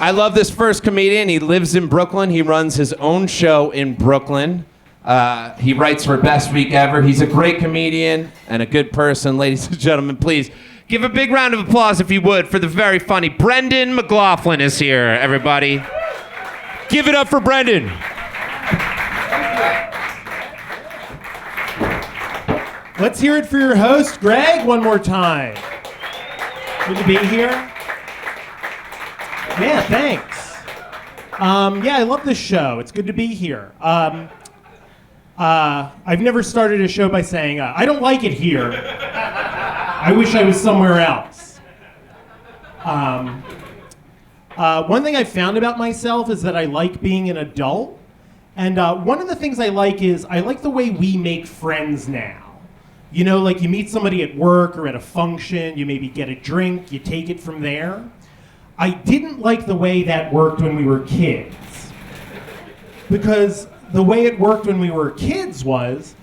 I love this first comedian. He lives in Brooklyn. He runs his own show in Brooklyn. He writes for Best Week Ever. He's a great comedian and a good person. Ladies and gentlemen, please give a big round of applause, if you would, for the very funny Brendan McLaughlin is here, everybody. Give it up for Brendan. Let's hear it for your host, Greg, one more time. Good to be here. Yeah, thanks. Yeah, I love this show. It's good to be here. I've never started a show by saying, I don't like it here. I wish I was somewhere else. One thing I've found about myself is that I like being an adult. And one of the things I like is I like the way we make friends now. You know, like you meet somebody at work or at a function, you maybe get a drink, you take it from there. I didn't like the way that worked when we were kids. Because the way it worked when we were kids was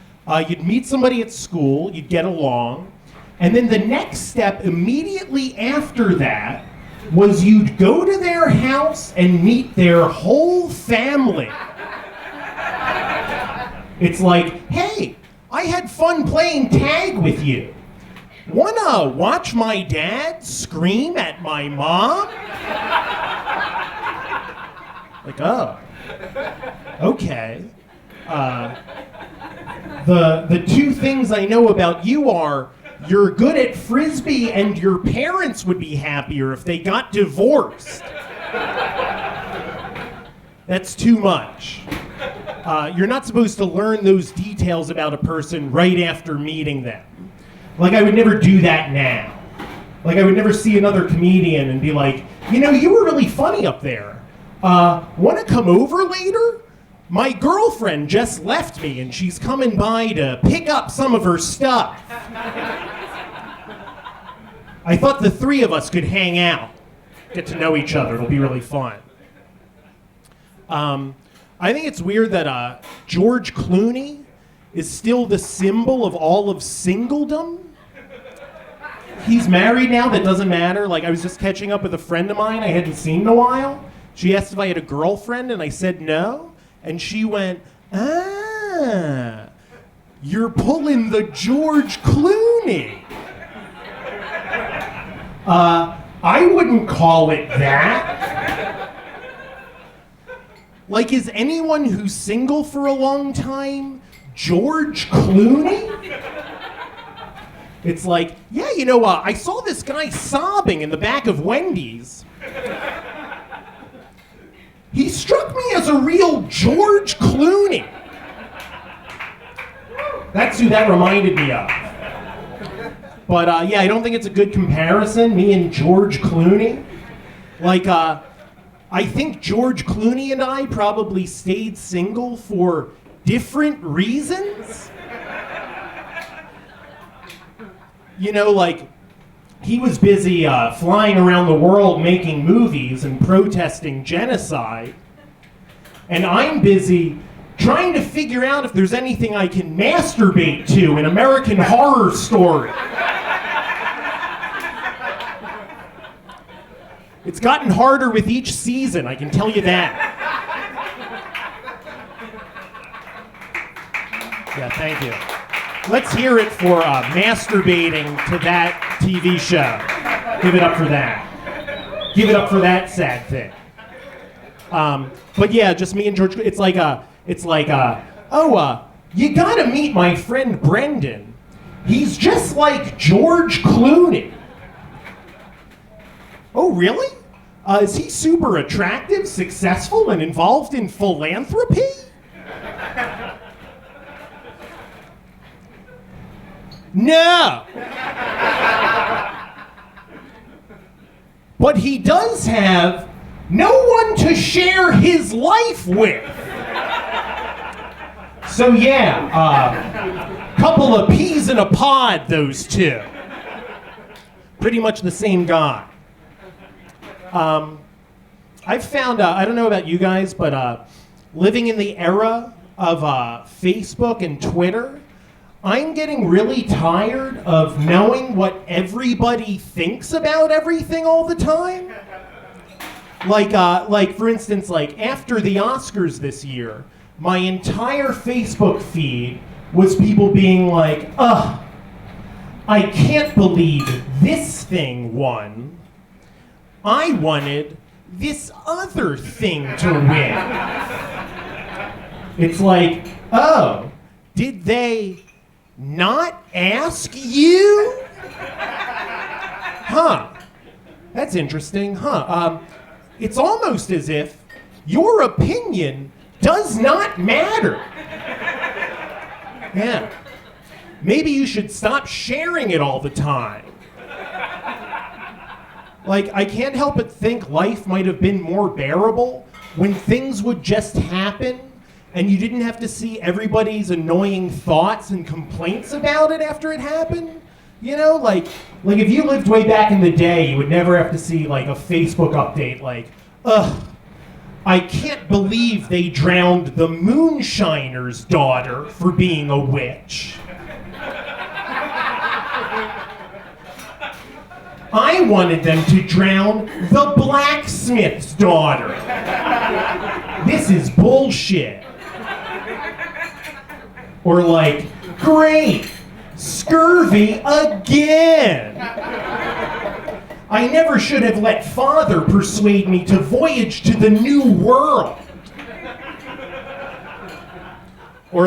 you'd meet somebody at school, you'd get along, and then the next step immediately after that was you'd go to their house and meet their whole family. It's like, hey, I had fun playing tag with you. Wanna watch my dad scream at my mom? Like, oh, okay. The two things I know about you are you're good at Frisbee and your parents would be happier if they got divorced. That's too much. You're not supposed to learn those details about a person right after meeting them. Like, I would never do that now. Like, I would never see another comedian and be like, you know, you were really funny up there. Want to come over later? My girlfriend just left me and she's coming by to pick up some of her stuff. I thought the three of us could hang out, get to know each other. It'll be really fun. I think it's weird that George Clooney is still the symbol of all of singledom. He's married now, that doesn't matter. Like, I was just catching up with a friend of mine I hadn't seen in a while. She asked if I had a girlfriend, and I said no. And she went, you're pulling the George Clooney. I wouldn't call it that. Like, is anyone who's single for a long time George Clooney? It's like, yeah, you know, I saw this guy sobbing in the back of Wendy's. He struck me as a real George Clooney. That's who that reminded me of. But yeah, I don't think it's a good comparison, me and George Clooney. Like, I think George Clooney and I probably stayed single for different reasons. You know, like, he was busy flying around the world making movies and protesting genocide. And I'm busy trying to figure out if there's anything I can masturbate to in American Horror Story. It's gotten harder with each season, I can tell you that. Yeah, thank you. Let's hear it for masturbating to that TV show. Give it up for that. Give it up for that sad thing. But yeah, just me and George. It's like, you gotta meet my friend Brendan. He's just like George Clooney. Oh, really? Is he super attractive, successful, and involved in philanthropy? No. But he does have no one to share his life with. So yeah, couple of peas in a pod, those two. Pretty much the same guy. I've found, I don't know about you guys, but living in the era of Facebook and Twitter, I'm getting really tired of knowing what everybody thinks about everything all the time. Like for instance, like after the Oscars this year, my entire Facebook feed was people being like, ugh, I can't believe this thing won. I wanted this other thing to win. It's like, oh, did they not ask you? Huh. That's interesting, huh? It's almost as if your opinion does not matter. Yeah. Maybe you should stop sharing it all the time. Like, I can't help but think life might have been more bearable when things would just happen and you didn't have to see everybody's annoying thoughts and complaints about it after it happened. You know, like if you lived way back in the day, you would never have to see like a Facebook update like, ugh, I can't believe they drowned the moonshiner's daughter for being a witch. I wanted them to drown the blacksmith's daughter. This is bullshit. Or like, great, scurvy again. I never should have let father persuade me to voyage to the new world. Or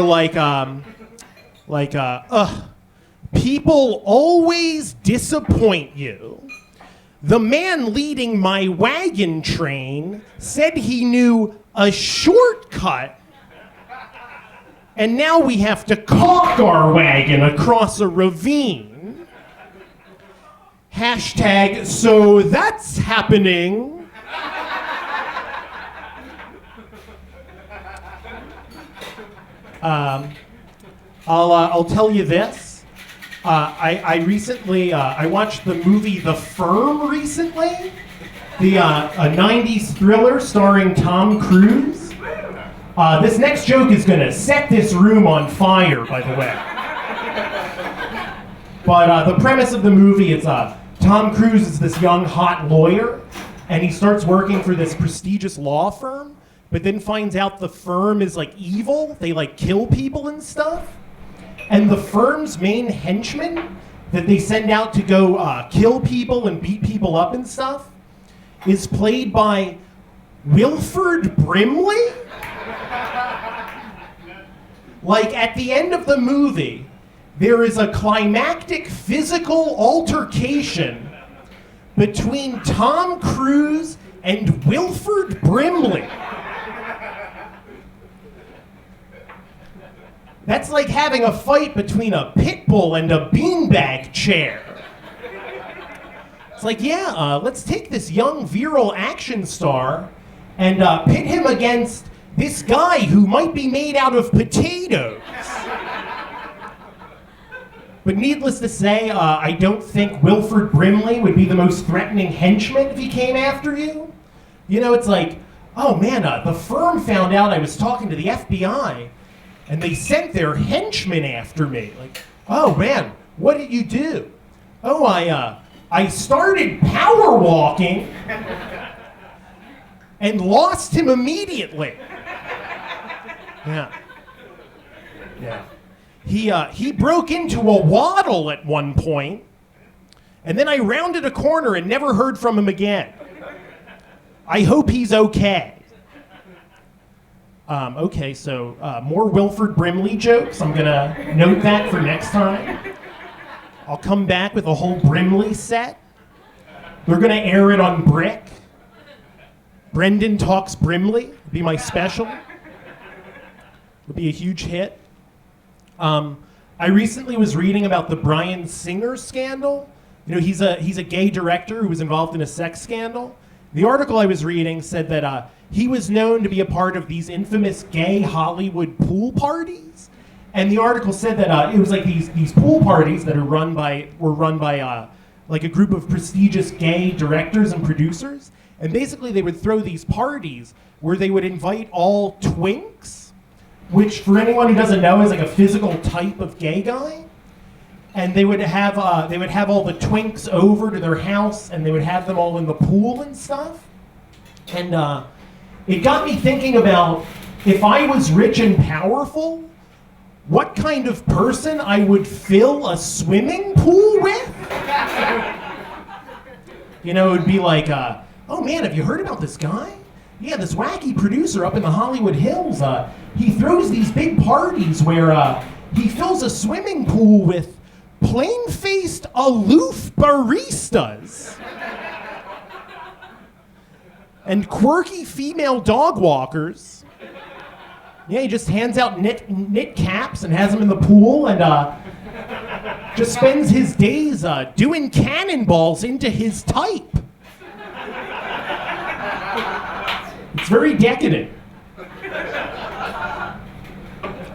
people always disappoint you. The man leading my wagon train said he knew a shortcut, and now we have to caulk our wagon across a ravine. Hashtag, so that's happening. I'll tell you this. I recently watched the movie The Firm recently, a 90s thriller starring Tom Cruise. This next joke is gonna set this room on fire, by the way. But the premise of the movie is Tom Cruise is this young hot lawyer, and he starts working for this prestigious law firm, but then finds out the firm is like evil. They like kill people and stuff. And the firm's main henchman that they send out to go kill people and beat people up and stuff is played by Wilford Brimley. Like at the end of the movie, there is a climactic physical altercation between Tom Cruise and Wilford Brimley. That's like having a fight between a pit bull and a beanbag chair. It's like, yeah, let's take this young virile action star and pit him against this guy who might be made out of potatoes. But needless to say, I don't think Wilford Brimley would be the most threatening henchman if he came after you. You know, it's like, oh man, the firm found out I was talking to the FBI, and they sent their henchmen after me. Like, oh man, what did you do? Oh, I started power walking and lost him immediately. Yeah. He broke into a waddle at one point, and then I rounded a corner and never heard from him again. I hope he's okay. Okay, so more Wilford Brimley jokes. I'm gonna note that for next time. I'll come back with a whole Brimley set. They're gonna air it on BRIC. Brendan Talks Brimley will be my special. It'll be a huge hit. I recently was reading about the Bryan Singer scandal. You know, he's a gay director who was involved in a sex scandal. The article I was reading said that he was known to be a part of these infamous gay Hollywood pool parties. And the article said that it was like these pool parties that were run by like a group of prestigious gay directors and producers. And basically they would throw these parties where they would invite all twinks, which for anyone who doesn't know is like a physical type of gay guy. And they would have all the twinks over to their house, and they would have them all in the pool and stuff. And it got me thinking about if I was rich and powerful, what kind of person I would fill a swimming pool with? You know, it would be like, oh man, have you heard about this guy? Yeah, this wacky producer up in the Hollywood Hills. He throws these big parties where he fills a swimming pool with plain-faced, aloof baristas and quirky female dog walkers. Yeah, he just hands out knit caps and has them in the pool and just spends his days doing cannonballs into his type. It's very decadent.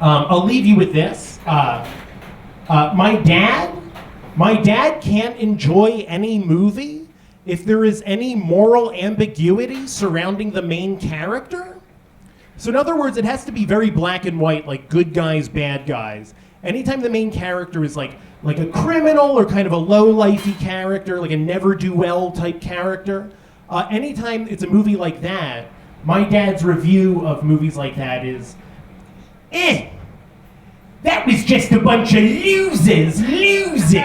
I'll leave you with this. My dad can't enjoy any movie if there is any moral ambiguity surrounding the main character. So in other words, it has to be very black and white, like good guys, bad guys. Anytime the main character is like a criminal or kind of a low-lifey character, like a never-do-well type character, anytime it's a movie like that, my dad's review of movies like that is, that was just a bunch of losers losing.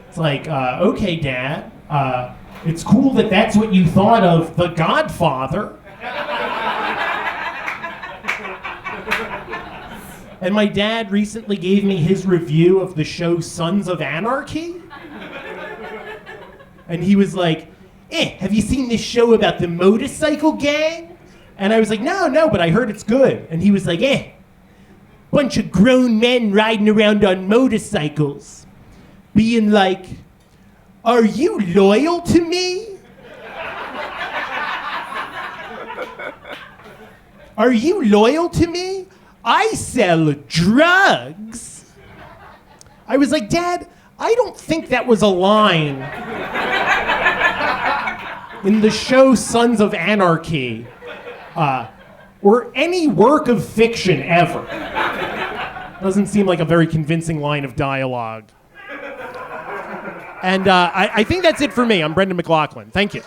It's like, okay, Dad, it's cool that that's what you thought of The Godfather. And my dad recently gave me his review of the show Sons of Anarchy. And he was like, have you seen this show about the motorcycle gang? And I was like, no, but I heard it's good. And he was like, bunch of grown men riding around on motorcycles, being like, are you loyal to me? Are you loyal to me? I sell drugs. I was like, Dad, I don't think that was a line in the show Sons of Anarchy, or any work of fiction ever. Doesn't seem like a very convincing line of dialogue. And I think that's it for me. I'm Brendan McLaughlin. Thank you.